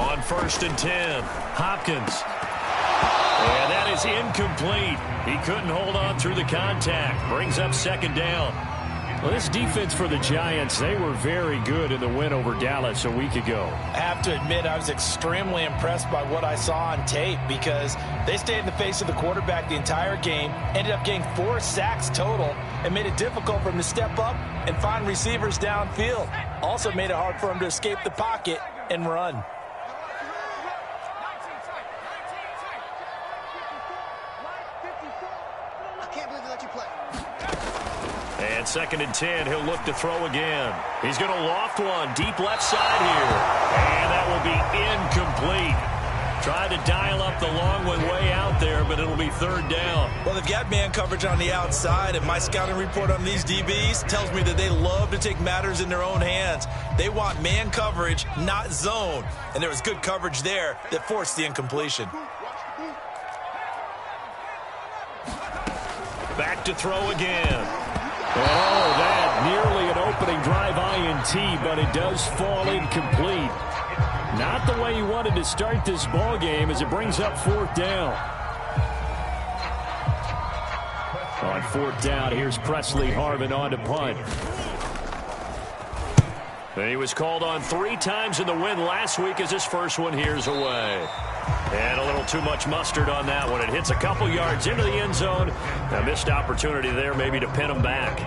On 1st and 10, Hopkins. And that is incomplete. He couldn't hold on through the contact. Brings up 2nd down. Well, this defense for the Giants, they were very good in the win over Dallas a week ago. I have to admit, I was extremely impressed by what I saw on tape because they stayed in the face of the quarterback the entire game, ended up getting 4 sacks total, and made it difficult for him to step up and find receivers downfield. Also made it hard for him to escape the pocket and run. And 2nd and 10, he'll look to throw again. He's going to loft one deep left side here. And that will be incomplete. Tried to dial up the long one way out there, but it'll be 3rd down. Well, they've got man coverage on the outside, and my scouting report on these DBs tells me that they love to take matters in their own hands. They want man coverage, not zone. And there was good coverage there that forced the incompletion. Back to throw again. Oh, that nearly an opening drive INT, but it does fall incomplete. Not the way he wanted to start this ball game as it brings up 4th down. On 4th down, here's Presley Harvin on to punt. He was called on 3 times in the win last week as his first one here's away. And a little too much mustard on that one. It hits a couple yards into the end zone. A missed opportunity there maybe to pin him back.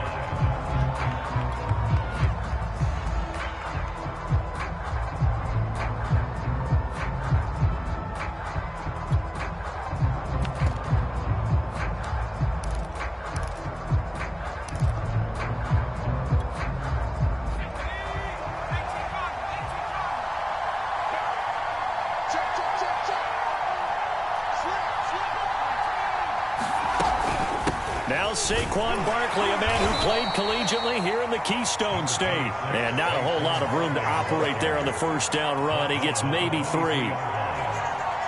Saquon Barkley, a man who played collegiately here in the Keystone State. And not a whole lot of room to operate there on the 1st down run. He gets maybe 3. Well,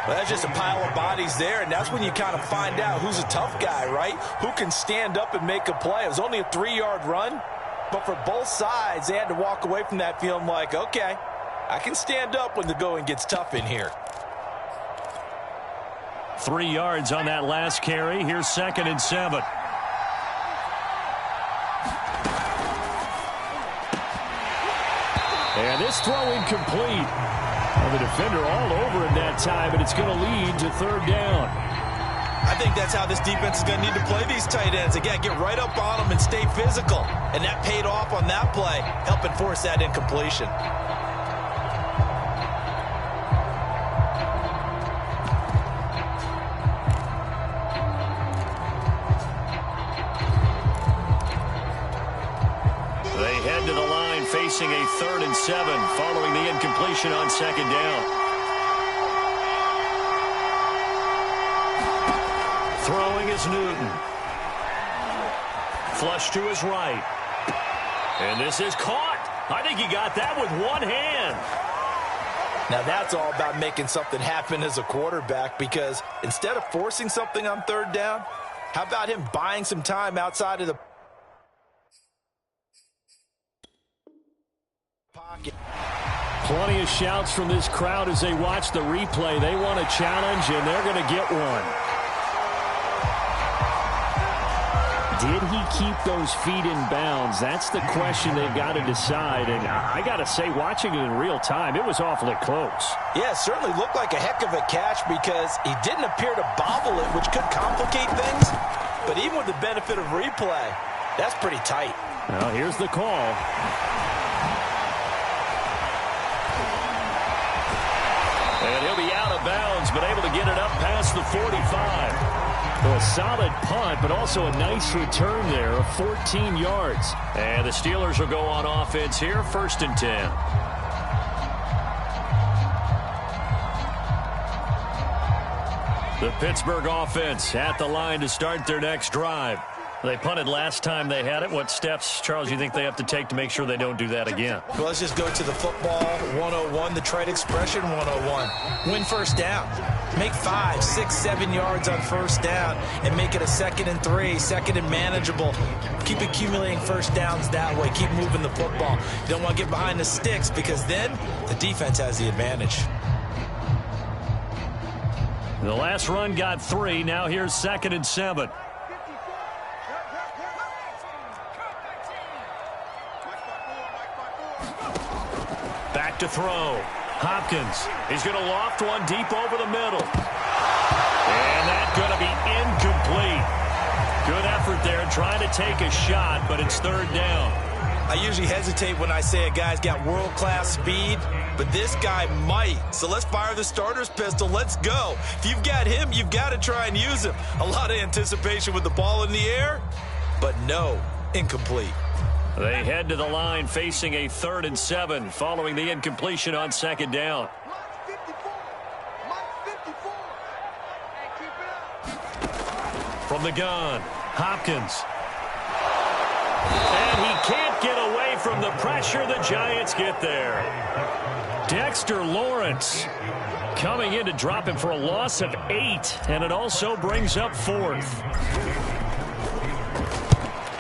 that's just a pile of bodies there, and that's when you kind of find out who's a tough guy, right? Who can stand up and make a play. It was only a 3-yard run, but for both sides, they had to walk away from that feeling like, okay, I can stand up when the going gets tough in here. 3 yards on that last carry. Here's 2nd and 7. And this throw incomplete. Well, the defender all over him that time, and it's going to lead to 3rd down. I think that's how this defense is going to need to play these tight ends. Again, get right up on them and stay physical. And that paid off on that play, helping force that incompletion. Facing a 3rd and 7 following the incompletion on 2nd down. Throwing is Newton. Flush to his right. And this is caught. I think he got that with one hand. Now that's all about making something happen as a quarterback, because instead of forcing something on 3rd down, how about him buying some time outside of the pocket? Plenty of shouts from this crowd as they watch the replay. They want a challenge, and they're going to get one. Did he keep those feet in bounds? That's the question they've got to decide. And I got to say, watching it in real time, it was awfully close. Yeah, it certainly looked like a heck of a catch because he didn't appear to bobble it, which could complicate things. But even with the benefit of replay, that's pretty tight. Well, here's the call. And he'll be out of bounds, but able to get it up past the 45. Well, a solid punt, but also a nice return there of 14 yards. And the Steelers will go on offense here, 1st and 10. The Pittsburgh offense at the line to start their next drive. They punted last time they had it. What steps, Charles, you think they have to take to make sure they don't do that again? Well, let's just go to the football 101, the trade expression 101. Win first down. Make 5, 6, 7 yards on first down and make it a 2nd and 3, 2nd and manageable. Keep accumulating first downs that way. Keep moving the football. You don't want to get behind the sticks because then the defense has the advantage. The last run got 3. Now here's 2nd and 7. Back to throw. Hopkins. He's going to loft one deep over the middle. And that's going to be incomplete. Good effort there trying to take a shot, but it's 3rd down. I usually hesitate when I say a guy's got world-class speed, but this guy might. So let's fire the starter's pistol. Let's go. If you've got him, you've got to try and use him. A lot of anticipation with the ball in the air, but no, incomplete. They head to the line facing a 3rd and 7 following the incompletion on 2nd down. From the gun, Hopkins. And he can't get away from the pressure. The Giants get there. Dexter Lawrence coming in to drop him for a loss of 8, and it also brings up 4th.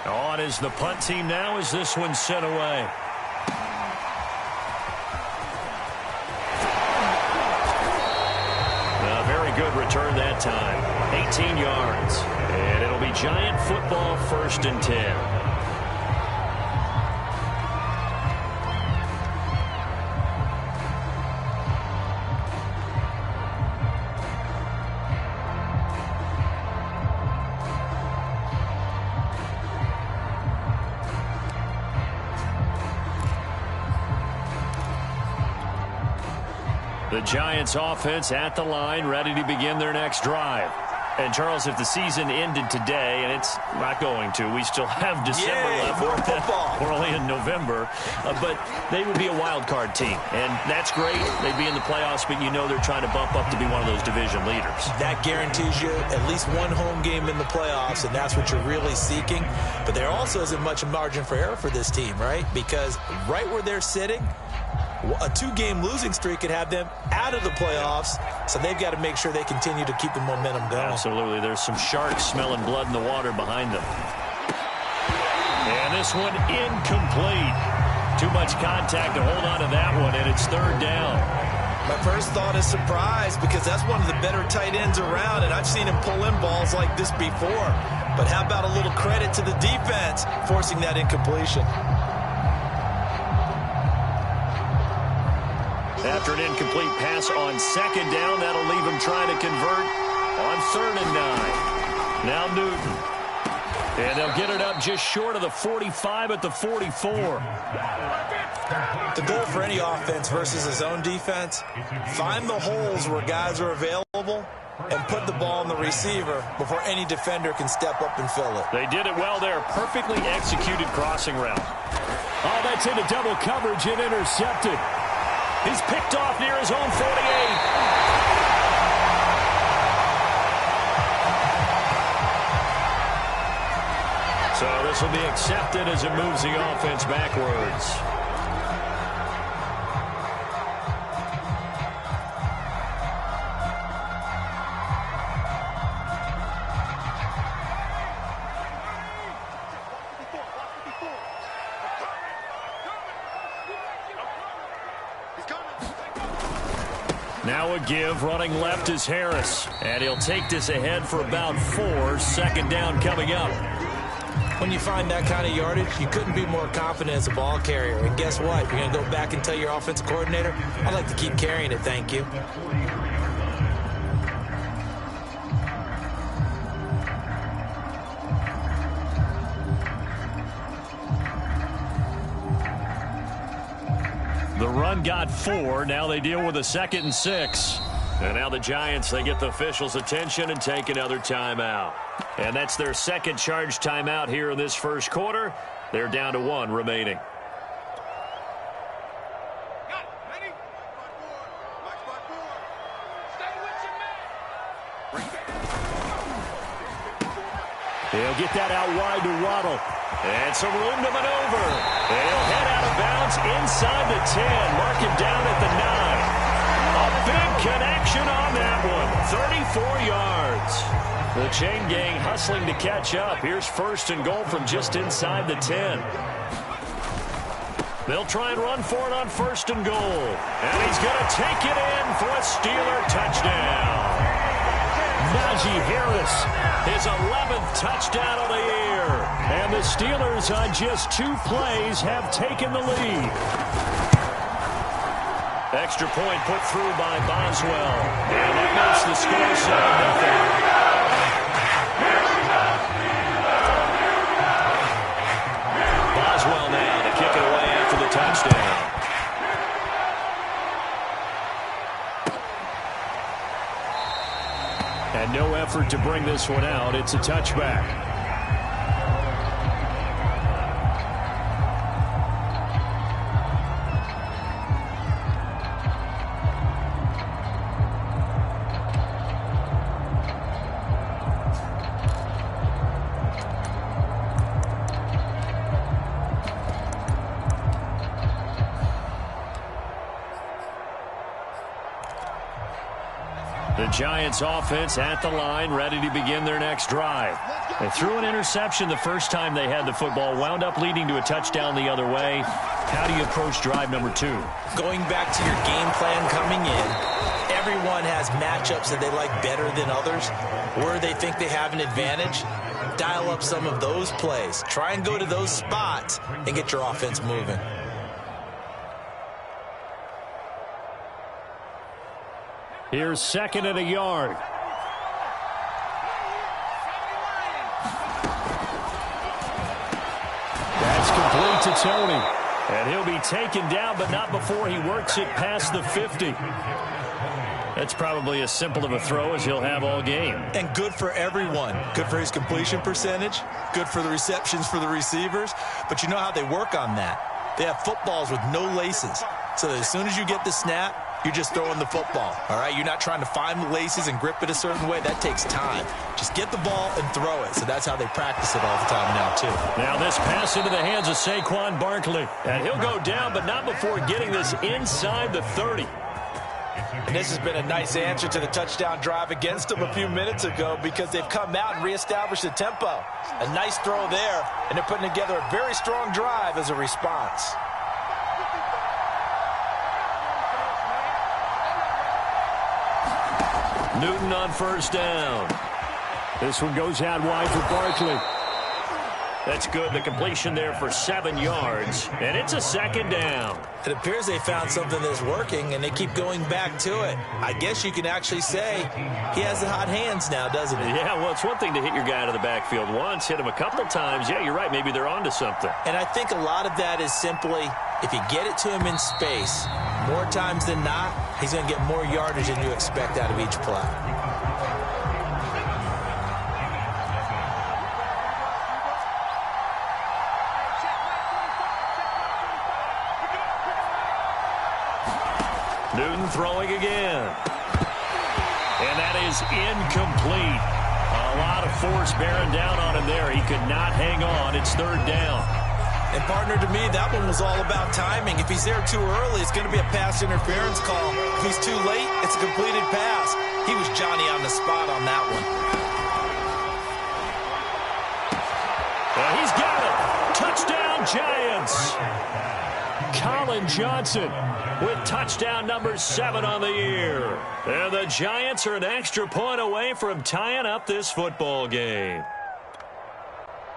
On is the punt team now as this one's sent away. A very good return that time. 18 yards. And it'll be Giant football, 1st and 10. The Giants offense at the line, ready to begin their next drive. And, Charles, if the season ended today, and it's not going to, we still have December left. More football. We're only in November. But they would be a wild card team. And that's great. They'd be in the playoffs, but you know they're trying to bump up to be one of those division leaders. That guarantees you at least one home game in the playoffs, and that's what you're really seeking. But there also isn't much margin for error for this team, right? Because right where they're sitting, a 2-game losing streak could have them out of the playoffs, so they've got to make sure they continue to keep the momentum going. Absolutely. There's some sharks smelling blood in the water behind them. And this one incomplete. Too much contact to hold on to that one, and it's 3rd down. My first thought is surprise, because that's one of the better tight ends around, and I've seen him pull in balls like this before. But how about a little credit to the defense forcing that incompletion? After an incomplete pass on 2nd down, that'll leave him trying to convert on 3rd and 9. Now Newton. And they'll get it up just short of the 45 at the 44. The goal for any offense versus his own defense, find the holes where guys are available and put the ball in the receiver before any defender can step up and fill it. They did it well there. Perfectly executed crossing route. Oh, that's into double coverage and intercepted. He's picked off near his own 48. So this will be accepted as it moves the offense backwards. Now a give, running left is Harris. And he'll take this ahead for about 4. 2nd down coming up. When you find that kind of yardage, you couldn't be more confident as a ball carrier. And guess what? You're going to go back and tell your offensive coordinator, I'd like to keep carrying it, thank you. The run got 4. Now they deal with a 2nd and 6. And now the Giants, they get the officials' attention and take another timeout. And that's their 2nd charge timeout here in this first quarter. They're down to 1 remaining. They'll get that out wide to Waddle. And some room to maneuver. And he'll head out of bounds inside the 10. Mark him down at the 9. A big connection on that one. 34 yards. The chain gang hustling to catch up. Here's 1st and goal from just inside the 10. They'll try and run for it on 1st and goal. And he's going to take it in for a Steeler touchdown. Najee Harris, his 11th touchdown of the year. And the Steelers on just 2 plays have taken the lead. Extra point put through by Boswell. And that makes the score 7-0. Boswell now to kick it away after the touchdown. And no effort to bring this one out. It's a touchback. The Giants offense at the line, ready to begin their next drive. They threw an interception the first time they had the football, wound up leading to a touchdown the other way. How do you approach drive number 2? Going back to your game plan coming in, everyone has matchups that they like better than others, where they think they have an advantage. Dial up some of those plays. Try and go to those spots and get your offense moving. Here's 2nd and a yard. That's complete to Tony. And he'll be taken down, but not before he works it past the 50. That's probably as simple of a throw as he'll have all game. And good for everyone. Good for his completion percentage. Good for the receptions for the receivers. But you know how they work on that. They have footballs with no laces. So that as soon as you get the snap, you're just throwing the football, all right? You're not trying to find the laces and grip it a certain way. That takes time. Just get the ball and throw it. So that's how they practice it all the time now, too. Now this pass into the hands of Saquon Barkley. And he'll go down, but not before getting this inside the 30. And this has been a nice answer to the touchdown drive against them a few minutes ago because they've come out and reestablished the tempo. A nice throw there, and they're putting together a very strong drive as a response. Newton on first down. This one goes out wide for Barkley. That's good. The completion there for 7 yards. And it's a 2nd down. It appears they found something that's working, and they keep going back to it. I guess you can actually say he has the hot hands now, doesn't he? Yeah, well, it's one thing to hit your guy out of the backfield once, hit him a couple times. Yeah, you're right. Maybe they're onto something. And I think a lot of that is simply if you get it to him in space, more times than not, he's going to get more yardage than you expect out of each play. Newton throwing again. And that is incomplete. A lot of force bearing down on him there. He could not hang on. It's 3rd down. And, partner, to me, that one was all about timing. If he's there too early, it's going to be a pass interference call. If he's too late, it's a completed pass. He was Johnny on the spot on that one. And he's got it. Touchdown, Giants. Colin Johnson with touchdown number 7 on the year. And the Giants are an extra point away from tying up this football game.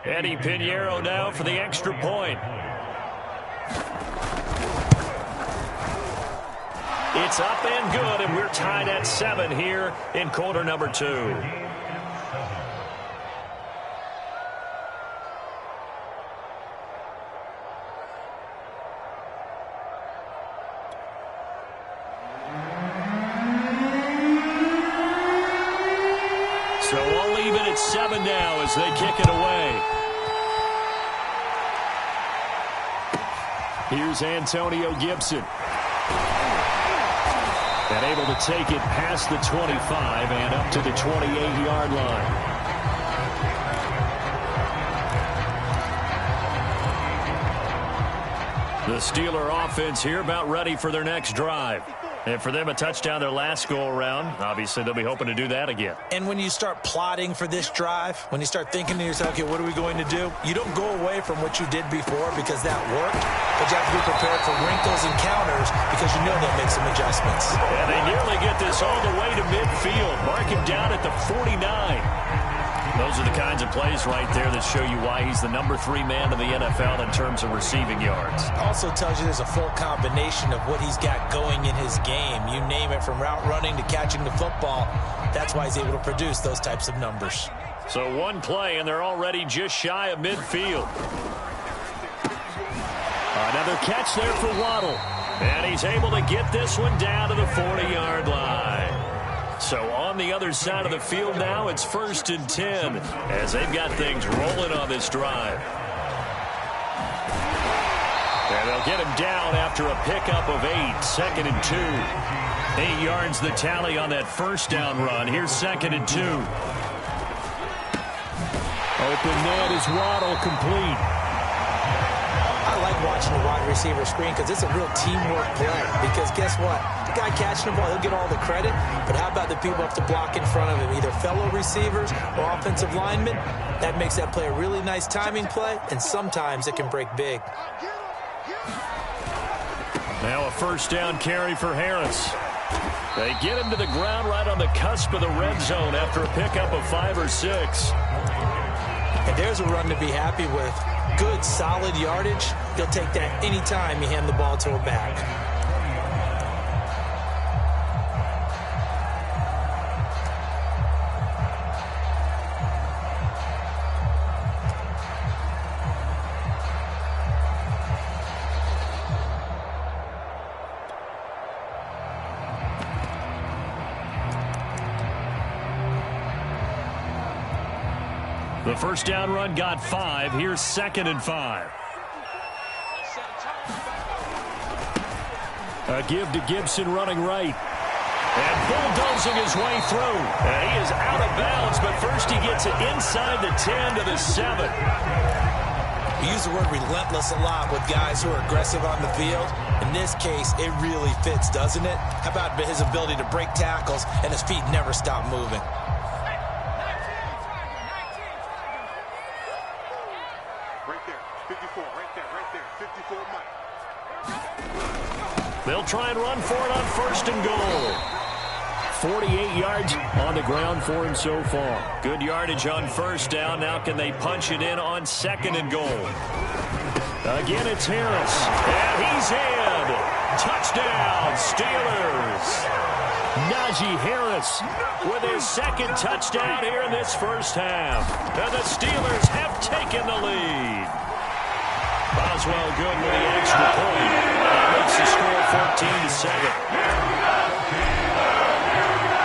Eddie Pinheiro now for the extra point. It's up and good, and we're tied at 7 here in quarter number 2. So we'll leave it at 7 now as they kick it away. Here's Antonio Gibson. And able to take it past the 25 and up to the 28-yard line. The Steeler offense here about ready for their next drive. And for them, a touchdown their last go-around. Obviously, they'll be hoping to do that again. And when you start plotting for this drive, when you start thinking to yourself, okay, what are we going to do? You don't go away from what you did before because that worked, but you have to be prepared for wrinkles and counters because you know they'll make some adjustments. And they nearly get this all the way to midfield. Mark him down at the 49. Those are the kinds of plays right there that show you why he's the number 3 man in the NFL in terms of receiving yards. Also tells you there's a full combination of what he's got going in his game. You name it, from route running to catching the football. That's why he's able to produce those types of numbers. So one play, and they're already just shy of midfield. Another catch there for Waddle. And he's able to get this one down to the 40-yard line. So on the other side of the field now, it's 1st and 10 as they've got things rolling on this drive. And they'll get him down after a pickup of 8, 2nd and 2. 8 yards the tally on that first down run. Here's 2nd and 2. Open net is Waddle, complete. I like watching the wide receiver screen because it's a real teamwork play. Because guess what? The guy catching the ball, he'll get all the credit. But how about the people up to block in front of him, either fellow receivers or offensive linemen? That makes that play a really nice timing play, and sometimes it can break big. Now a first down carry for Harris. They get him to the ground right on the cusp of the red zone after a pickup of 5 or 6. And there's a run to be happy with. Good, solid yardage. He'll take that anytime you hand the ball to a back. The first down run got 5. Here's 2nd and 5. A give to Gibson running right. And bulldozing his way through. And he is out of bounds, but first he gets it inside the 10 to the 7. We use the word relentless a lot with guys who are aggressive on the field. In this case, it really fits, doesn't it? How about his ability to break tackles and his feet never stop moving? They'll try and run for it on 1st and goal. 48 yards on the ground for him so far. Good yardage on 1st down. Now can they punch it in on 2nd and goal? Again, it's Harris. And he's in. Touchdown, Steelers. Najee Harris with his 2nd touchdown here in this first half. And the Steelers have taken the lead. Boswell good with the extra point. That makes the score 14-7.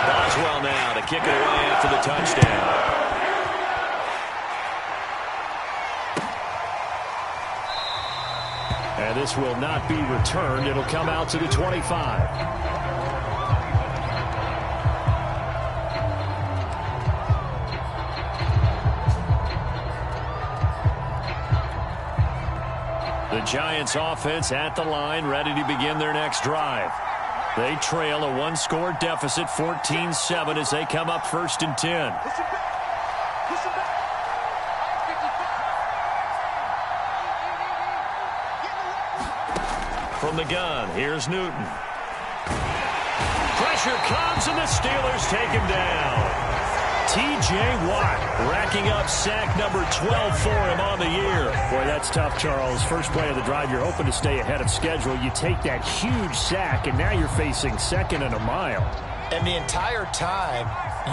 Boswell now to kick it away after the touchdown. And this will not be returned. It'll come out to the 25. The Giants offense at the line, ready to begin their next drive. They trail a 1-score deficit, 14-7, as they come up 1st and 10. From the gun, here's Newton. Pressure comes, and the Steelers take him down. T.J. Watt racking up sack number 12 for him on the year. Boy, that's tough, Charles. First play of the drive, you're hoping to stay ahead of schedule. You take that huge sack, and now you're facing 2nd and a mile. And the entire time,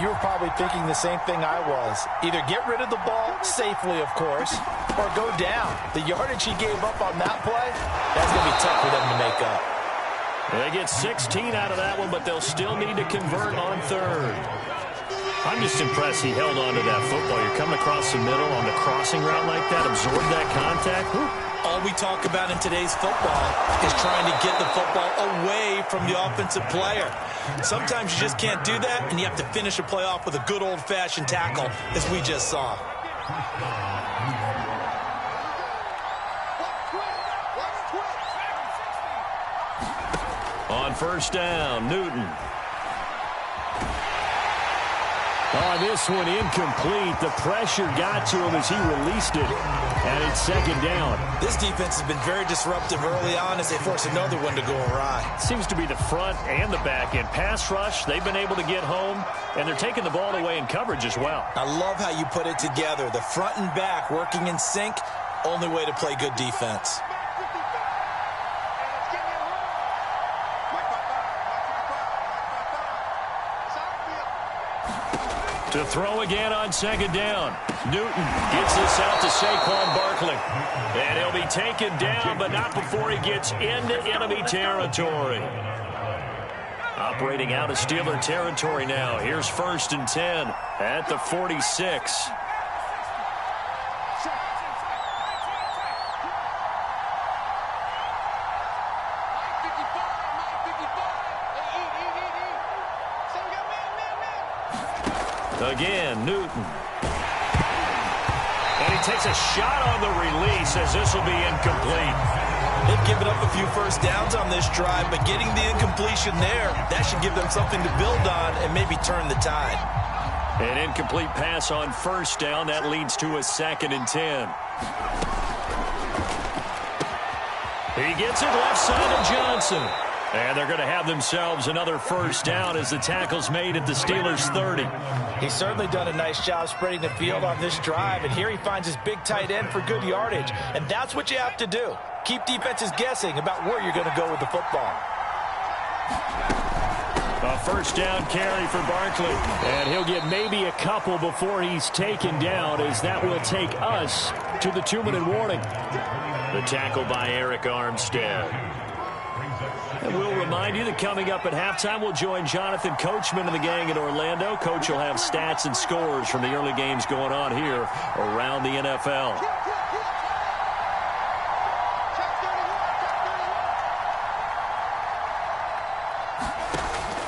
you were probably thinking the same thing I was. Either get rid of the ball, safely, of course, or go down. The yardage he gave up on that play, that's going to be tough for them to make up. They get 16 out of that one, but they'll still need to convert on 3rd. I'm just impressed he held on to that football. You're coming across the middle on the crossing route like that, absorb that contact. All we talk about in today's football is trying to get the football away from the offensive player. Sometimes you just can't do that, and you have to finish a play off with a good old-fashioned tackle, as we just saw. On on first down. Newton. On this one, incomplete. The pressure got to him as he released it, and it's second down. This defense has been very disruptive early on as they force another one to go awry. Seems to be the front and the back end. Pass rush, they've been able to get home, and they're taking the ball away in coverage as well. I love how you put it together. The front and back working in sync, only way to play good defense. To throw again on second down. Newton gets this out to Saquon Barkley. And he'll be taken down, but not before he gets into enemy territory. Operating out of Steeler territory now. Here's 1st and 10 at the 46. Again, Newton. And he takes a shot on the release as this will be incomplete. They've given up a few first downs on this drive, but getting the incompletion there, that should give them something to build on and maybe turn the tide. An incomplete pass on first down. That leads to a 2nd and 10. He gets it left side of Johnson. And they're going to have themselves another first down as the tackle's made at the Steelers' 30. He's certainly done a nice job spreading the field on this drive, and here he finds his big tight end for good yardage. And that's what you have to do. Keep defenses guessing about where you're going to go with the football. A first down carry for Barkley. And he'll get maybe a couple before he's taken down, as that will take us to the 2-minute warning. The tackle by Eric Armstead. And we'll remind you that coming up at halftime, we'll join Jonathan Coachman and the gang in Orlando. Coach will have stats and scores from the early games going on here around the NFL.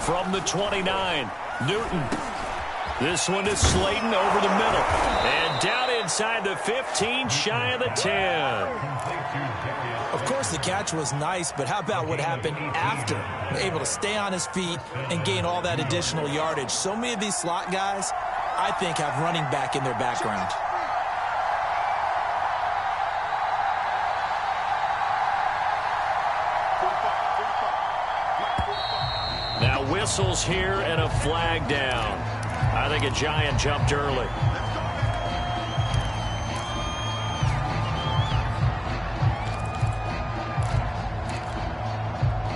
From the 29, Newton. This one is Slayton over the middle. And down inside the 15, shy of the 10. Of course, the catch was nice, but how about what happened after? Able to stay on his feet and gain all that additional yardage. So many of these slot guys, I think, have running back in their background. Now whistles here and a flag down. I think a Giant jumped early.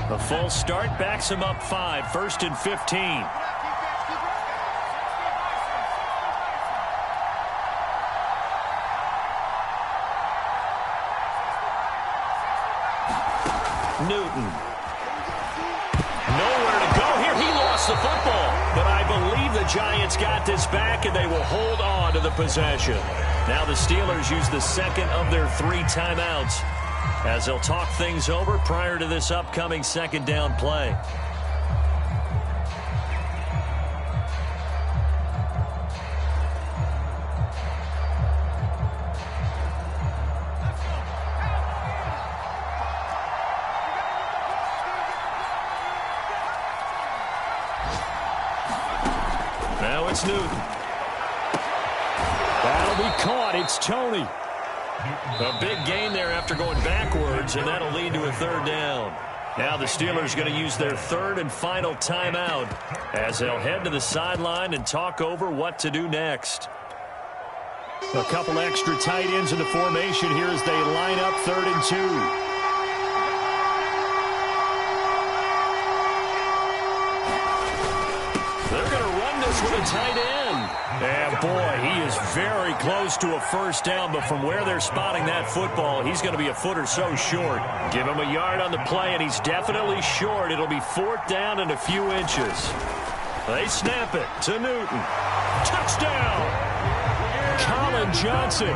The full start backs him up 5, 1st and 15. Newton. Nowhere to go here. He lost the football. But I believe the Giants got this back, and they will hold on to the possession. Now the Steelers use the 2nd of their 3 timeouts, as they'll talk things over prior to this upcoming 2nd down play. Now it's Newton. That'll be caught. It's Tony. A big gain there after going backwards, and that'll lead to a 3rd down. Now the Steelers going to use their 3rd and final timeout as they'll head to the sideline and talk over what to do next. A couple extra tight ends in the formation here as they line up 3rd and 2. They're going to run this with a tight end. And boy, he is very close to a first down, but from where they're spotting that football, he's going to be a foot or so short. Give him a yard on the play, and he's definitely short. It'll be 4th down and a few inches. They snap it to Newton. Touchdown! Colin Johnson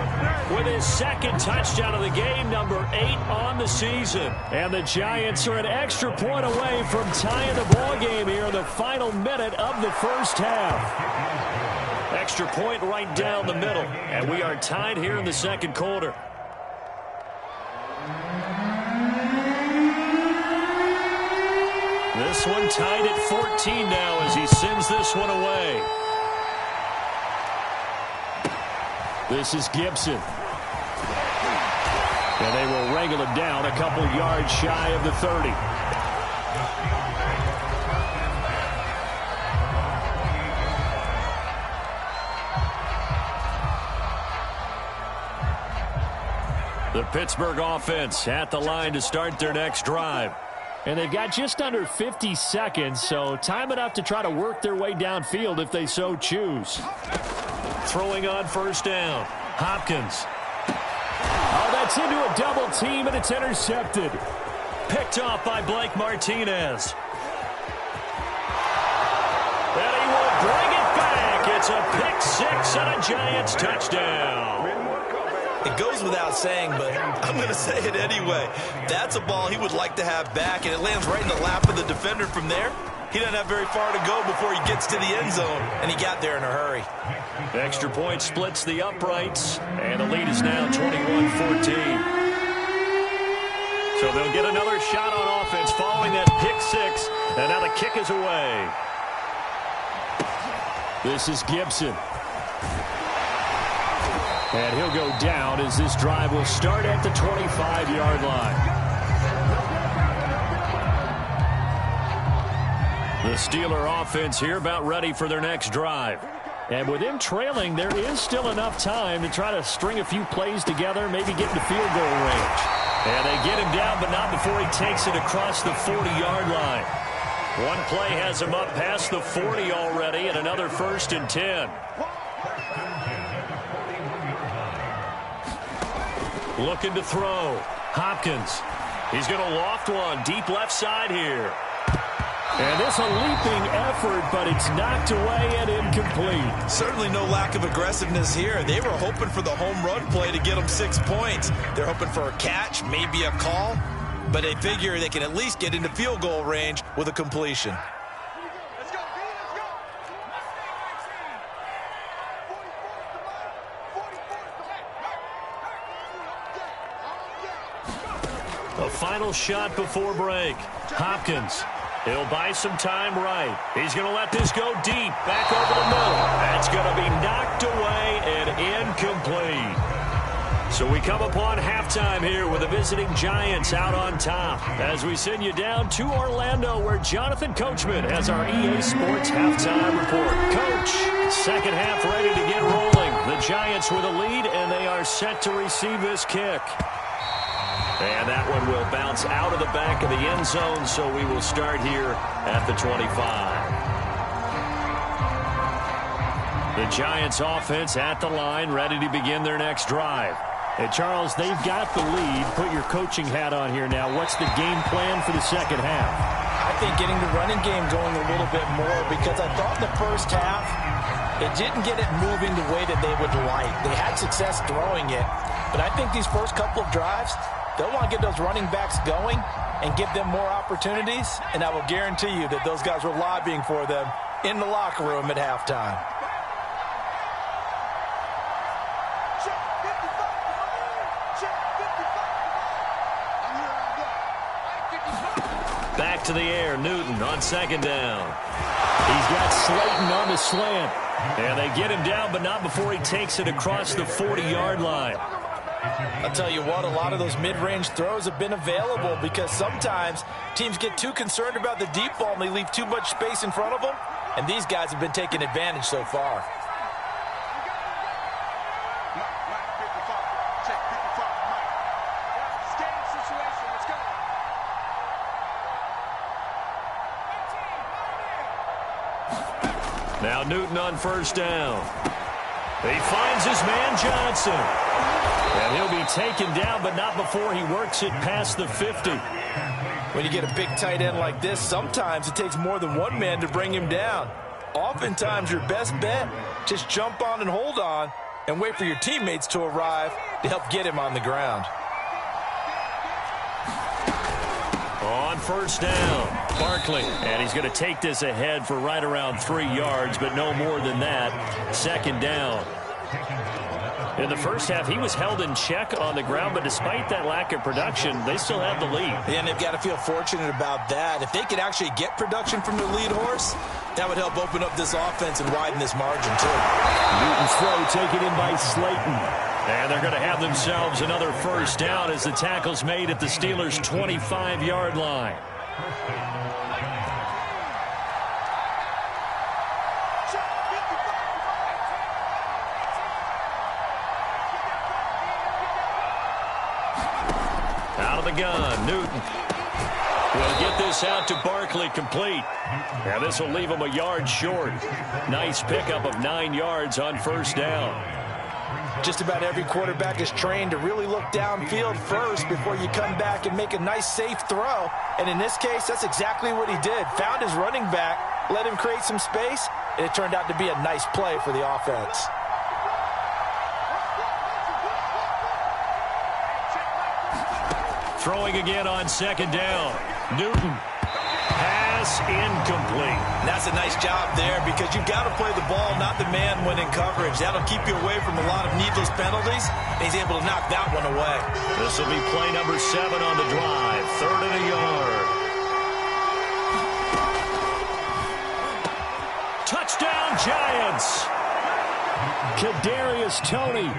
with his 2nd touchdown of the game, number 8 on the season. And the Giants are an extra point away from tying the ball game here in the final minute of the first half. Extra point right down the middle, and we are tied here in the 2nd quarter. This one tied at 14 now as he sends this one away. This is Gibson. And they will wrangle him down a couple yards shy of the 30. The Pittsburgh offense at the line to start their next drive. And they've got just under 50 seconds, so time enough to try to work their way downfield if they so choose. Throwing on first down. Hopkins. Oh, that's into a double team, and it's intercepted. Picked off by Blake Martinez. And he will bring it back. It's a pick six and a Giants touchdown. It goes without saying, but I'm going to say it anyway. That's a ball he would like to have back, and it lands right in the lap of the defender from there. He doesn't have very far to go before he gets to the end zone, and he got there in a hurry. Extra point splits the uprights, and the lead is now 21-14. So they'll get another shot on offense following that pick six, and now the kick is away. This is Gibson. And he'll go down as this drive will start at the 25-yard line. The Steeler offense here about ready for their next drive. And with him trailing, there is still enough time to try to string a few plays together, maybe get into field goal range. And they get him down, but not before he takes it across the 40-yard line. One play has him up past the 40 already, and another 1st and 10. Looking to throw. Hopkins. He's going to loft one deep left side here. And this a leaping effort, but it's knocked away and incomplete. Certainly no lack of aggressiveness here. They were hoping for the home run play to get them 6 points. They're hoping for a catch, maybe a call, but they figure they can at least get into field goal range with a completion. A final shot before break. Hopkins. He'll buy some time right. He's going to let this go deep. Back over the middle. That's going to be knocked away and incomplete. So we come upon halftime here with the visiting Giants out on top. As we send you down to Orlando where Jonathan Coachman has our EA Sports halftime report. Coach, second half ready to get rolling. The Giants with a lead and they are set to receive this kick. And that one will bounce out of the back of the end zone, so we will start here at the 25. The Giants offense at the line, ready to begin their next drive. And Charles, they've got the lead. Put your coaching hat on here now. What's the game plan for the second half? I think getting the running game going a little bit more, because I thought in the first half it didn't get it moving the way that they would like. They had success throwing it, but I think these first couple of drives, they'll want to get those running backs going and give them more opportunities, and I will guarantee you that those guys were lobbying for them in the locker room at halftime. Back to the air, Newton on second down. He's got Slayton on the slant. And they get him down, but not before he takes it across the 40-yard line. I'll tell you what, a lot of those mid-range throws have been available because sometimes teams get too concerned about the deep ball and they leave too much space in front of them, and these guys have been taking advantage so far. Now Newton on first down. He finds his man Johnson. And he'll be taken down, but not before he works it past the 50. When you get a big tight end like this, sometimes it takes more than one man to bring him down. Oftentimes, your best bet, just jump on and hold on and wait for your teammates to arrive to help get him on the ground. On first down, Barkley. And he's going to take this ahead for right around 3 yards, but no more than that. Second down. In the first half, he was held in check on the ground, but despite that lack of production, they still have the lead. And they've got to feel fortunate about that. If they could actually get production from their lead horse, that would help open up this offense and widen this margin, too. Newton's throw taken in by Slayton. And they're going to have themselves another first down as the tackle's made at the Steelers' 25-yard line. Out of the gun, Newton will get this out to Barkley, complete. And this will leave him a yard short. Nice pickup of 9 yards on first down. Just about every quarterback is trained to really look downfield first before you come back and make a nice, safe throw. And in this case, that's exactly what he did. Found his running back, let him create some space, and it turned out to be a nice play for the offense. Throwing again on second down. Newton. Pass incomplete. And that's a nice job there because you've got to play the ball, not the man when in coverage. That'll keep you away from a lot of needless penalties, and he's able to knock that one away. This will be play number 7 on the drive. 3rd and a yard. Touchdown, Giants. Kadarius Toney,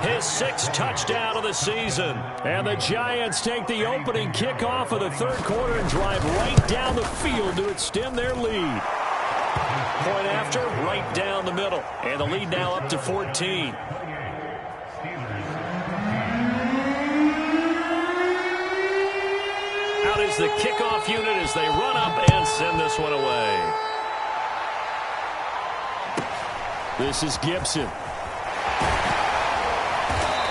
his 6th touchdown of the season. And the Giants take the opening kickoff of the third quarter and drive right down the field to extend their lead. Point after, right down the middle. And the lead now up to 14. Out is the kickoff unit as they run up and send this one away. This is Gibson.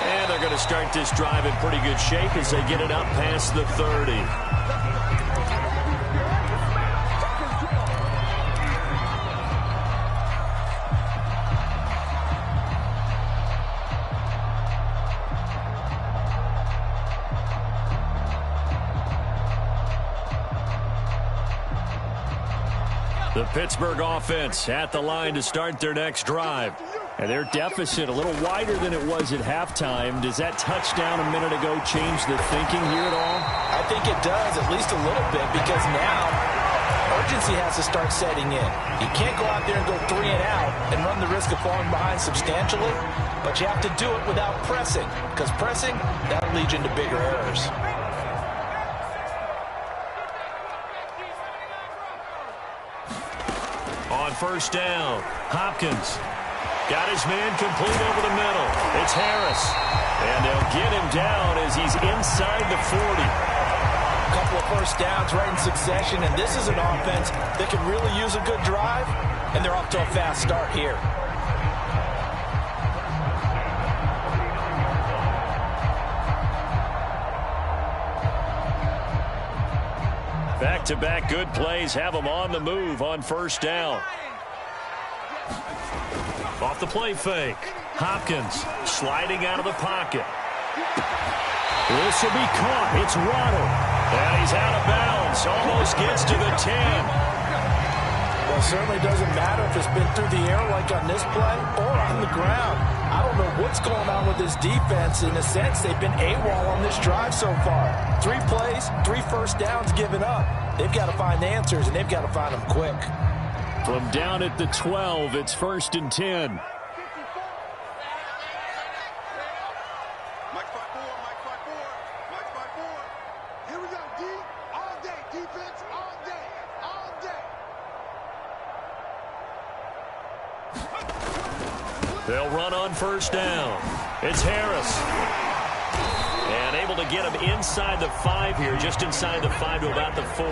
And they're going to start this drive in pretty good shape as they get it up past the 30. The Pittsburgh offense at the line to start their next drive. And their deficit a little wider than it was at halftime. Does that touchdown a minute ago change the thinking here at all? I think it does, at least a little bit, because now urgency has to start setting in. You can't go out there and go 3 and out and run the risk of falling behind substantially, but you have to do it without pressing, because pressing, that'll lead you into bigger errors. On first down, Hopkins got his man complete over the middle. It's Harris. And they'll get him down as he's inside the 40. A couple of first downs right in succession, and this is an offense that can really use a good drive, and they're off to a fast start here. Back-to-back good plays have them on the move on first down. Off the play fake. Hopkins sliding out of the pocket. This will be caught. It's Waddle. And he's out of bounds. Almost gets to the 10. Well, it certainly doesn't matter if it's been through the air like on this play or on the ground. I don't know what's going on with this defense. In a sense, they've been AWOL on this drive so far. 3 plays, 3 first downs given up. They've got to find answers, and they've got to find them quick. From down at the 12, it's 1st and 10. Here we go, D. All day. Defense all day. All day. They'll run on first down. It's Harris. And able to get him inside the 5 here, just inside the 5 to about the 4.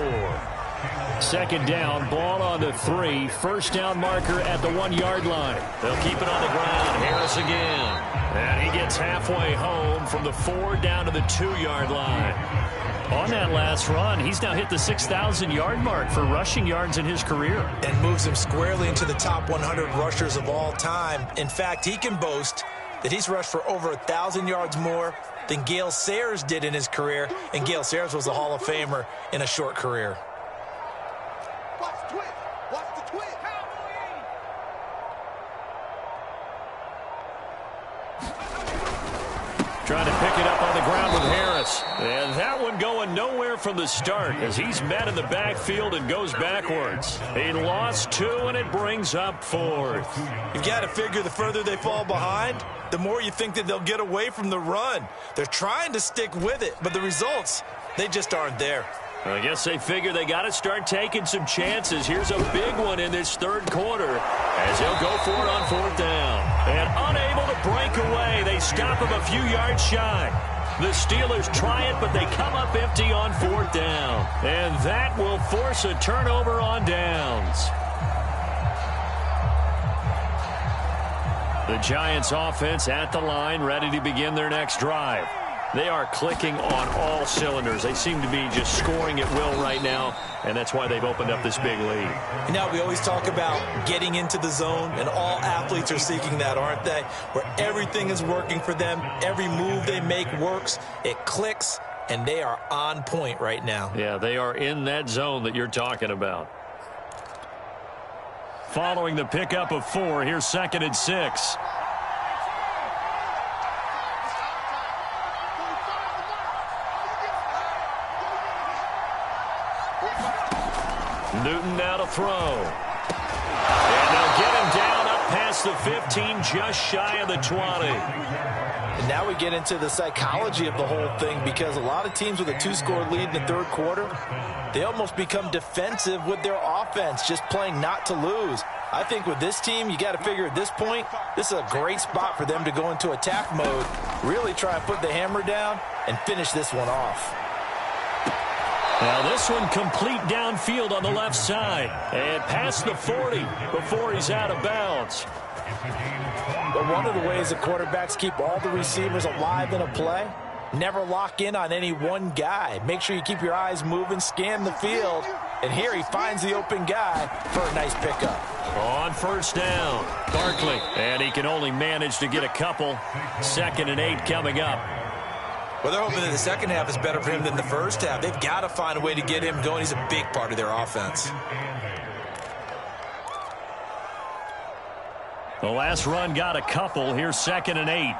2nd down, ball on the 3. First down marker at the 1-yard line. They'll keep it on the ground. Harris again. And he gets halfway home from the 4 down to the 2-yard line. On that last run, he's now hit the 6,000-yard mark for rushing yards in his career. And moves him squarely into the top 100 rushers of all time. In fact, he can boast that he's rushed for over 1,000 yards more than Gale Sayers did in his career. And Gale Sayers was a Hall of Famer in a short career. Watch the twist. Watch the twist. trying to pick it up on the ground with Harris. And that one going nowhere from the start as he's met in the backfield and goes backwards. He lost 2, and it brings up 4th. You've got to figure the further they fall behind, the more you think that they'll get away from the run. They're trying to stick with it, but the results, they just aren't there. I guess they figure they got to start taking some chances. Here's a big one in this third quarter as he'll go for it on 4th down. And unable to break away, they stop him a few yards shy. The Steelers try it, but they come up empty on 4th down. And that will force a turnover on downs. The Giants offense at the line, ready to begin their next drive. They are clicking on all cylinders. They seem to be just scoring at will right now, and that's why they've opened up this big lead. You know, we always talk about getting into the zone, and all athletes are seeking that, aren't they? Where everything is working for them, every move they make works, it clicks, and they are on point right now. Yeah, they are in that zone that you're talking about. Following the pickup of 4, here's 2nd and 6. Newton now to throw. And they'll get him down up past the 15, just shy of the 20. And now we get into the psychology of the whole thing, because a lot of teams with a 2-score lead in the third quarter, they almost become defensive with their offense, just playing not to lose. I think with this team, you got to figure at this point, this is a great spot for them to go into attack mode, really try and put the hammer down and finish this one off. Now this one complete downfield on the left side and past the 40 before he's out of bounds. But one of the ways that quarterbacks keep all the receivers alive in a play, never lock in on any one guy. Make sure you keep your eyes moving, scan the field, and here he finds the open guy for a nice pickup. On 1st down, Barkley, and he can only manage to get a couple. 2nd and 8 coming up. Well, they're hoping that the second half is better for him than the first half. They've got to find a way to get him going. He's a big part of their offense. The last run got a couple. Here's 2nd and 8.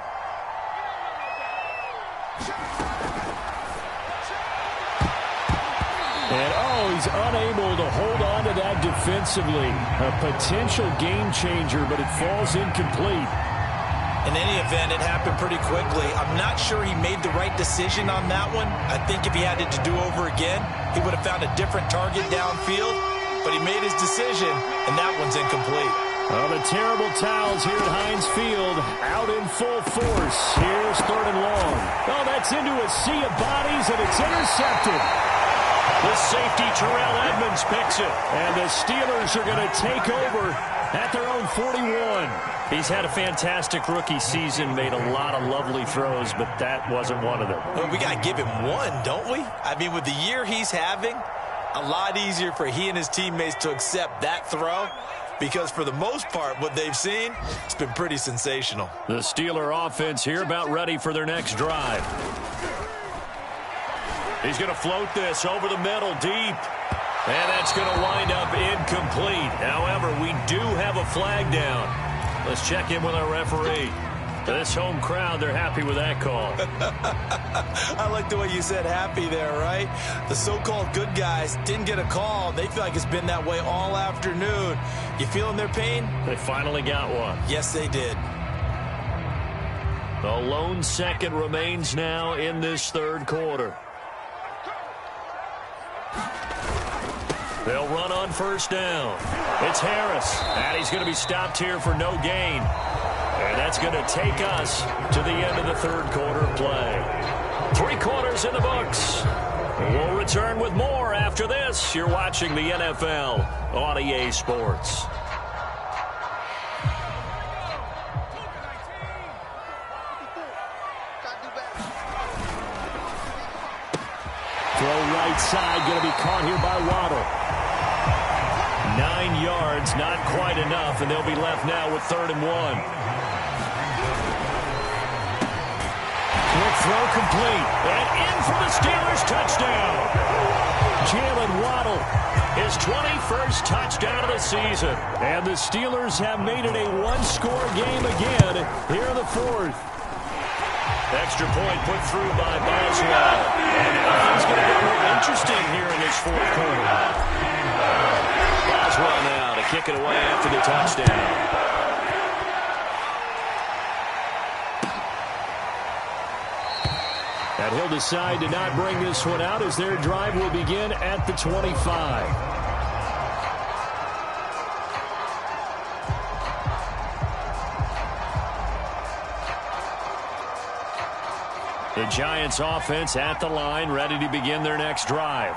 And, he's unable to hold on to that defensively. A potential game changer, but it falls incomplete. In any event, it happened pretty quickly. I'm not sure he made the right decision on that one. I think if he had it to do over again, he would have found a different target downfield. But he made his decision, and that one's incomplete. Oh, the terrible towels here at Heinz Field, out in full force. Here's 3rd and long. Oh, that's into a sea of bodies, and it's intercepted. The safety, Terrell Edmonds, picks it. And the Steelers are going to take over at their own 41. He's had a fantastic rookie season, made a lot of lovely throws, but that wasn't one of them. Well, we got to give him one, don't we? I mean, with the year he's having, a lot easier for he and his teammates to accept that throw, because for the most part, what they've seen, it's been pretty sensational. The Steeler offense here about ready for their next drive. He's going to float this over the middle deep. And that's going to wind up incomplete. However, we do have a flag down. Let's check in with our referee. This home crowd, they're happy with that call. I like the way you said happy there, right? The so-called good guys didn't get a call. They feel like it's been that way all afternoon. You feeling their pain? They finally got one. Yes, they did. The lone second remains now in this third quarter. They'll run on 1st down. It's Harris, and he's going to be stopped here for no gain. And that's going to take us to the end of the third quarter of play. 3 quarters in the books. We'll return with more after this. You're watching the NFL on EA Sports. Throw right side, going to be caught here by Waddle. 9 yards, not quite enough, and they'll be left now with 3rd and 1. Quick throw complete, and in for the Steelers touchdown. Jalen Waddle, his 21st touchdown of the season. And the Steelers have made it a 1-score game again here in the 4th. Extra point put through by Boswell. And things going to get more interesting here in this fourth quarter. Boswell now to kick it away after the touchdown. And he'll decide to not bring this one out as their drive will begin at the 25. The Giants offense at the line, ready to begin their next drive.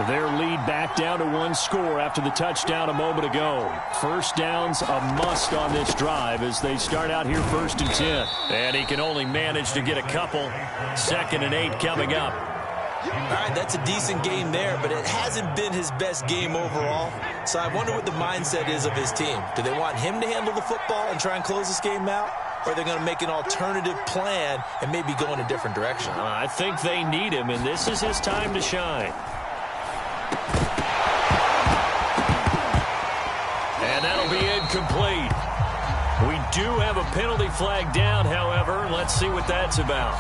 Their lead back down to one score after the touchdown a moment ago. First down's a must on this drive as they start out here 1st and 10. And he can only manage to get a couple. 2nd and 8 coming up. All right, that's a decent game there, but it hasn't been his best game overall. So I wonder what the mindset is of his team. Do they want him to handle the football and try and close this game out? Or are they going to make an alternative plan and maybe go in a different direction? I think they need him, and this is his time to shine. And that'll be incomplete. We do have a penalty flag down, however. Let's see what that's about.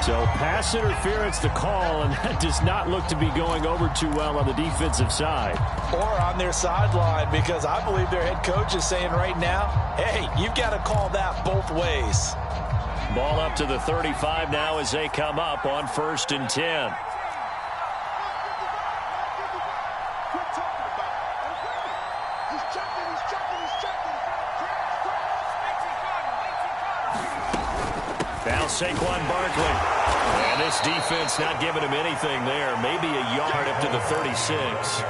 So pass interference the call, and that does not look to be going over too well on the defensive side. Or on their sideline, because I believe their head coach is saying right now, hey, you've got to call that both ways. Ball up to the 35 now as they come up on 1st and 10. Now Saquon Barkley. And this defense not giving him anything there. Maybe a yard up to the 36.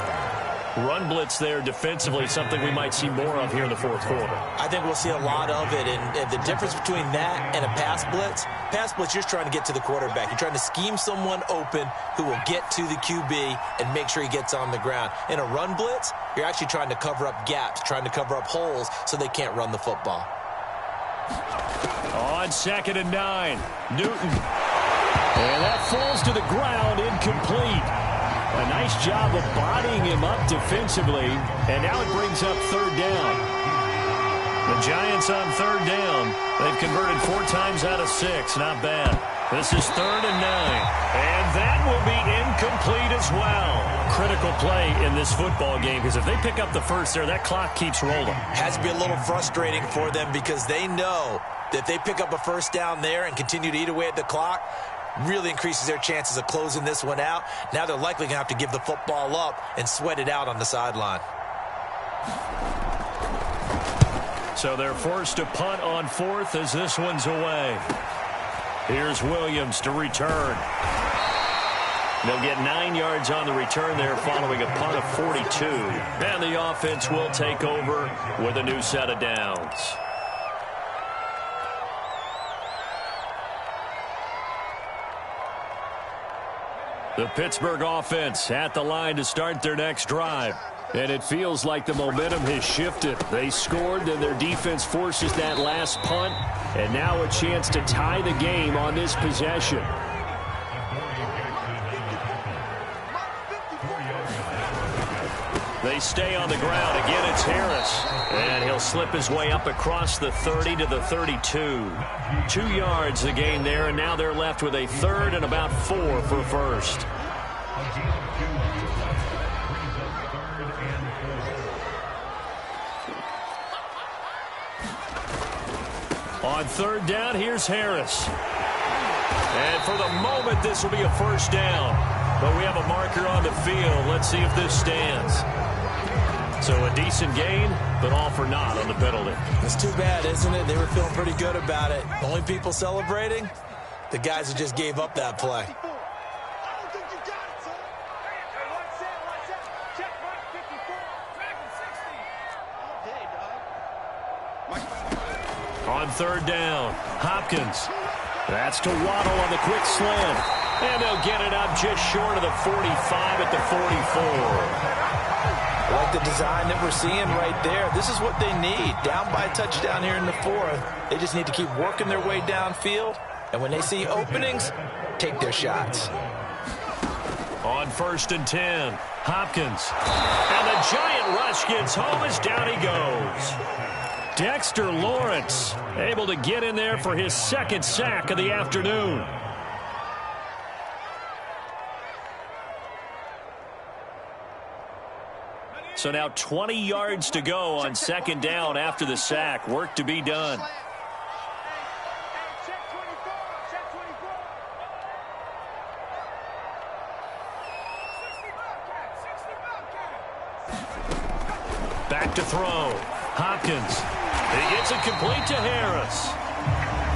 Run blitz there defensively, something we might see more of here in the fourth quarter. I think we'll see a lot of it. And the difference between that and a pass blitz, you're just trying to get to the quarterback. You're trying to scheme someone open who will get to the QB and make sure he gets on the ground. In a run blitz, you're actually trying to cover up gaps, trying to cover up holes so they can't run the football. On 2nd and 9, Newton. And that falls to the ground, incomplete. A nice job of bodying him up defensively, and now it brings up 3rd down. The Giants on 3rd down. They've converted 4 times out of 6. Not bad. This is 3rd and 9. And that will be incomplete as well. Critical play in this football game, because if they pick up the first there, that clock keeps rolling. Has to be a little frustrating for them because they know that if they pick up a first down there and continue to eat away at the clock, really increases their chances of closing this one out. Now they're likely going to have to give the football up and sweat it out on the sideline. So they're forced to punt on 4th as this one's away. Here's Williams to return. They'll get 9 yards on the return there following a punt of 42. And the offense will take over with a new set of downs. The Pittsburgh offense at the line to start their next drive. And it feels like the momentum has shifted. They scored, then their defense forces that last punt. And now a chance to tie the game on this possession. They stay on the ground. Again, it's Harris. And he'll slip his way up across the 30 to the 32. 2 yards the gain there, and now they're left with a 3rd and about 4 for first. On 3rd down, here's Harris. And for the moment, this will be a first down. But we have a marker on the field. Let's see if this stands. So a decent gain, but all for naught on the penalty. It's too bad, isn't it? They were feeling pretty good about it. The only people celebrating, the guys who just gave up that play. On 3rd down, Hopkins. That's to Waddle on the quick slant. And they'll get it up just short of the 45 at the 44. I like the design that we're seeing right there. This is what they need. Down by a touchdown here in the 4th. They just need to keep working their way downfield. And when they see openings, take their shots. On 1st and 10, Hopkins. And the giant rush gets home as down he goes. Dexter Lawrence able to get in there for his second sack of the afternoon. So now 20 yards to go on second down after the sack. Work to be done. Back to throw. Hopkins. He gets it complete to Harris.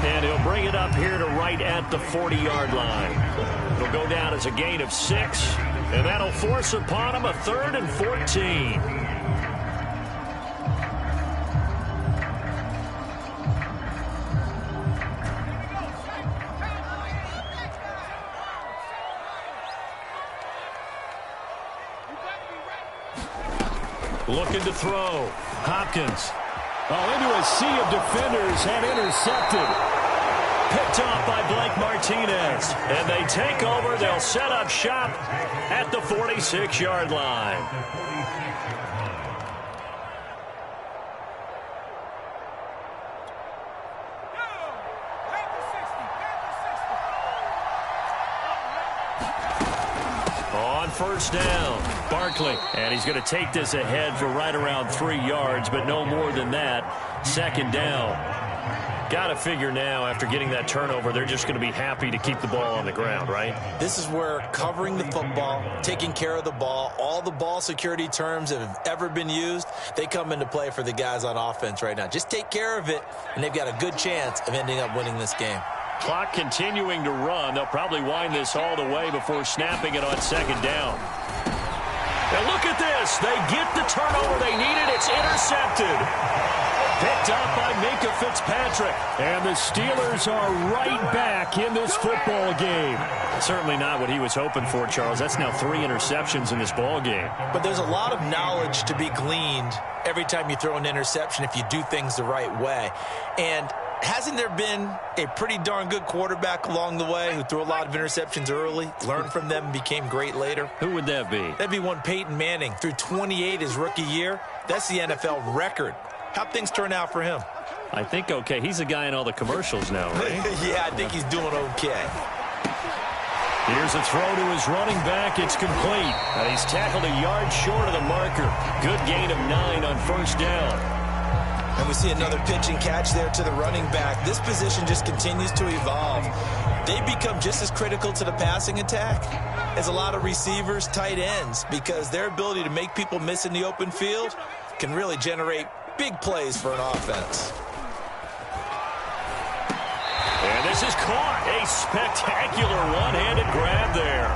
And he'll bring it up here to right at the 40-yard line. It'll go down as a gain of 6. And that'll force upon him a 3rd and 14. Looking to throw. Hopkins. Into a sea of defenders and intercepted. Picked off by Blake Martinez. And they take over. They'll set up shop at the 46-yard line. On first down, Barkley. And he's going to take this ahead for right around 3 yards, but no more than that. Second down. Got to figure now, after getting that turnover, they're just going to be happy to keep the ball on the ground, right? This is where covering the football, taking care of the ball, all the ball security terms that have ever been used, they come into play for the guys on offense right now. Just take care of it, and they've got a good chance of ending up winning this game. Clock continuing to run. They'll probably wind this all the way before snapping it on second down. Now look at this. They get the turnover they needed. It's intercepted. Picked up by Minkah Fitzpatrick. And the Steelers are right back in this football game. Certainly not what he was hoping for, Charles. That's now 3 interceptions in this ball game. But there's a lot of knowledge to be gleaned every time you throw an interception if you do things the right way. And hasn't there been a pretty darn good quarterback along the way who threw a lot of interceptions early, learned from them, and became great later? Who would that be? That'd be one Peyton Manning. Threw 28 his rookie year. That's the NFL record. How'd things turn out for him? I think okay. He's a guy in all the commercials now, right? Yeah, I think he's doing okay. Here's a throw to his running back. It's complete. And he's tackled a yard short of the marker. Good gain of 9 on first down. And we see another pitch and catch there to the running back. This position just continues to evolve. They become just as critical to the passing attack as a lot of receivers, tight ends, because their ability to make people miss in the open field can really generate big plays for an offense. And this is caught. A spectacular one-handed grab there.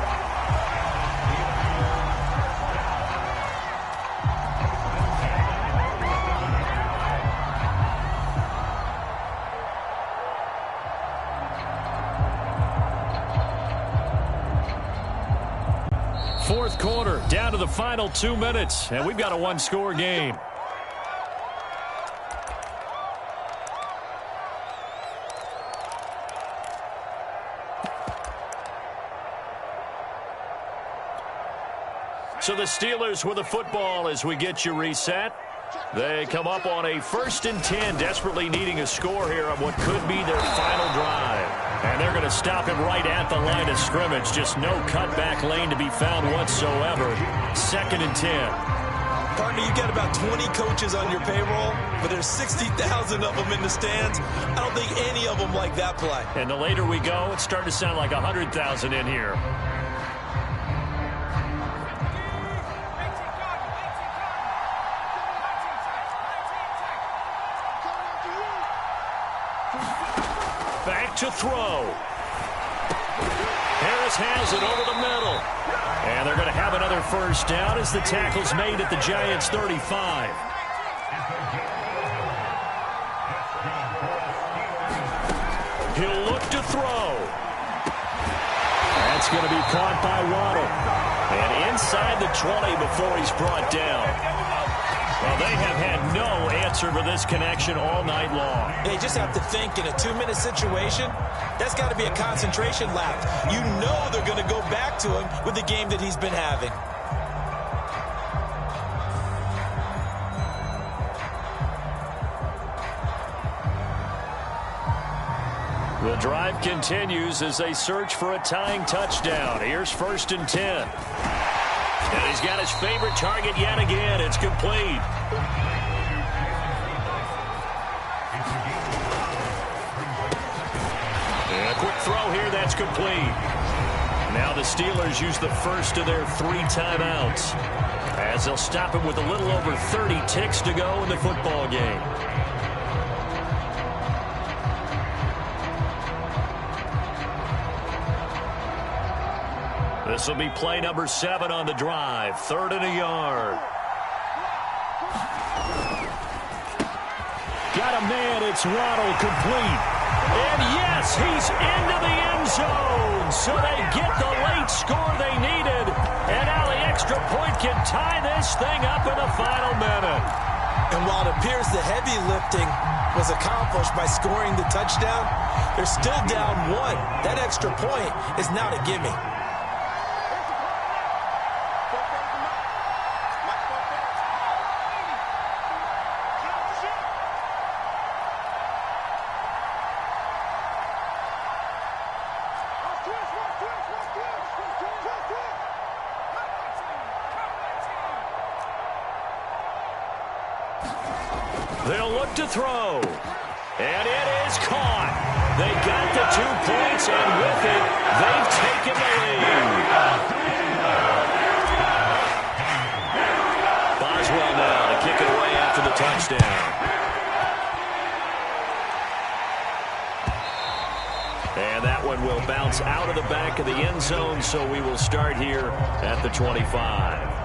Fourth quarter, down to the final 2 minutes, and we've got a one-score game. So the Steelers with the football as we get you reset. They come up on a 1st and 10, desperately needing a score here on what could be their final drive. And they're going to stop him right at the line of scrimmage. Just no cutback lane to be found whatsoever. 2nd and 10. Partner, you've got about 20 coaches on your payroll, but there's 60,000 of them in the stands. I don't think any of them like that play. And the later we go, it's starting to sound like 100,000 in here. Back to throw. Harris has it over the middle. And they're going to have another first down as the tackle's made at the Giants' 35. He'll look to throw. That's going to be caught by Waddle. And inside the 20 before he's brought down. Well, they have had no answer for this connection all night long. They just have to think in a 2-minute situation, that's got to be a concentration lap. You know they're going to go back to him with the game that he's been having. The drive continues as they search for a tying touchdown. Here's 1st and 10. And he's got his favorite target yet again. It's complete. And a quick throw here. That's complete. Now the Steelers use the first of their 3 timeouts as they'll stop him with a little over 30 ticks to go in the football game. This will be play number 7 on the drive. 3rd and a yard. Got a man. It's Waddle, complete. And yes, he's into the end zone. So they get the late score they needed. And now the extra point can tie this thing up in the final minute. And while it appears the heavy lifting was accomplished by scoring the touchdown, they're still down 1. That extra point is not a gimme. They'll look to throw. And it is caught. They got the 2 points, and with it, they've taken the lead. Boswell now to kick it away after the touchdown. And that one will bounce out of the back of the end zone, so we will start here at the 25.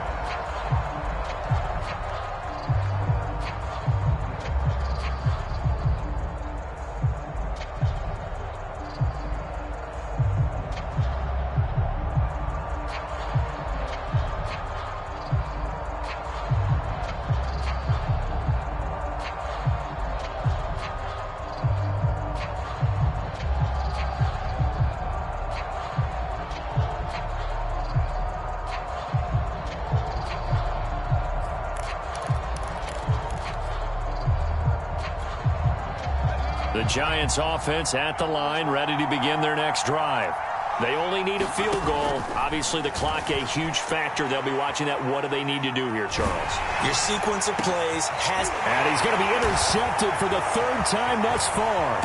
The Giants offense at the line, ready to begin their next drive. They only need a field goal. Obviously, the clock a huge factor. They'll be watching that. What do they need to do here, Charles? Your sequence of plays has... And he's going to be intercepted for the 3rd time thus far.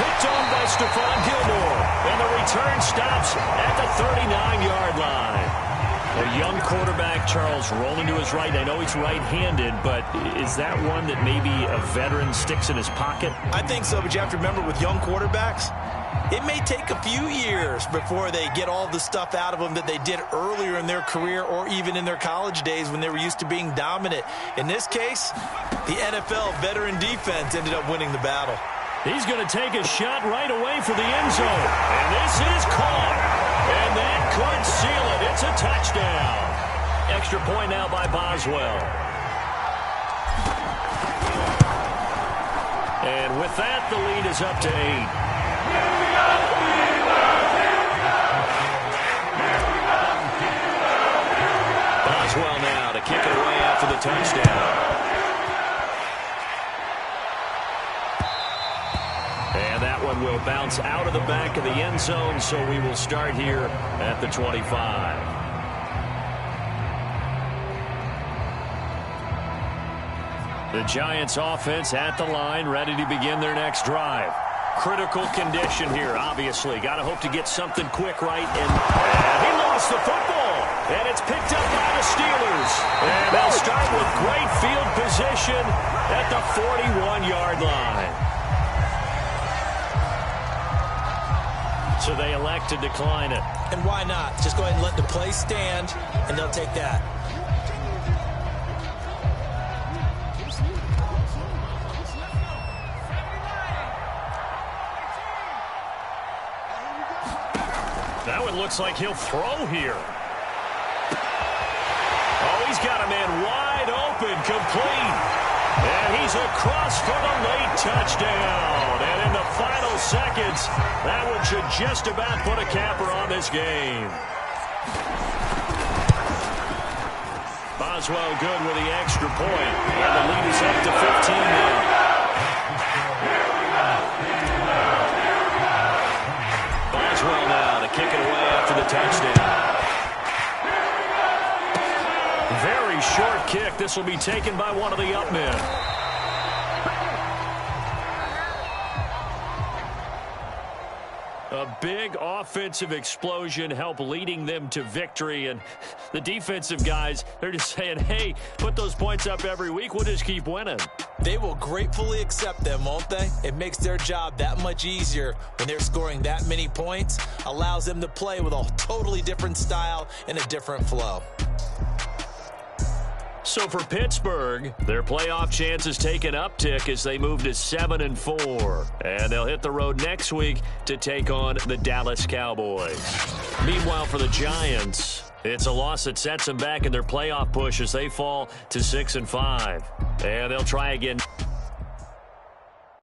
Picked on by Stephon Gilmore. And the return stops at the 39-yard line. A young quarterback, Charles, rolling to his right. I know he's right-handed, but is that one that maybe a veteran sticks in his pocket? I think so, but you have to remember with young quarterbacks, it may take a few years before they get all the stuff out of them that they did earlier in their career or even in their college days when they were used to being dominant. In this case, the NFL veteran defense ended up winning the battle. He's going to take a shot right away for the end zone. And this is caught. And that could seal it. It's a touchdown. Extra point now by Boswell. And with that, the lead is up to 8. Boswell now to kick it away after the touchdown. And that one will bounce out of the back of the end zone, so we will start here at the 25. The Giants offense at the line, ready to begin their next drive. Critical condition here, obviously. Got to hope to get something quick right. And he lost the football. And it's picked up by the Steelers. And they'll start with great field position at the 41-yard line. So they elect to decline it. And why not? Just go ahead and let the play stand, and they'll take that. That one looks like he'll throw here. Oh, he's got a man wide open, complete. And he's across for the late touchdown. And in the final seconds, that one should just about put a capper on this game. Boswell good with the extra point. And the lead is up to 15 now. This will be taken by one of the up men. A big offensive explosion helped leading them to victory. And the defensive guys, they're just saying, hey, put those points up every week. We'll just keep winning. They will gratefully accept them, won't they? It makes their job that much easier when they're scoring that many points. Allows them to play with a totally different style and a different flow. So for Pittsburgh, their playoff chances take an uptick as they move to 7-4. And they'll hit the road next week to take on the Dallas Cowboys. Meanwhile, for the Giants, it's a loss that sets them back in their playoff push as they fall to 6-5. And they'll try again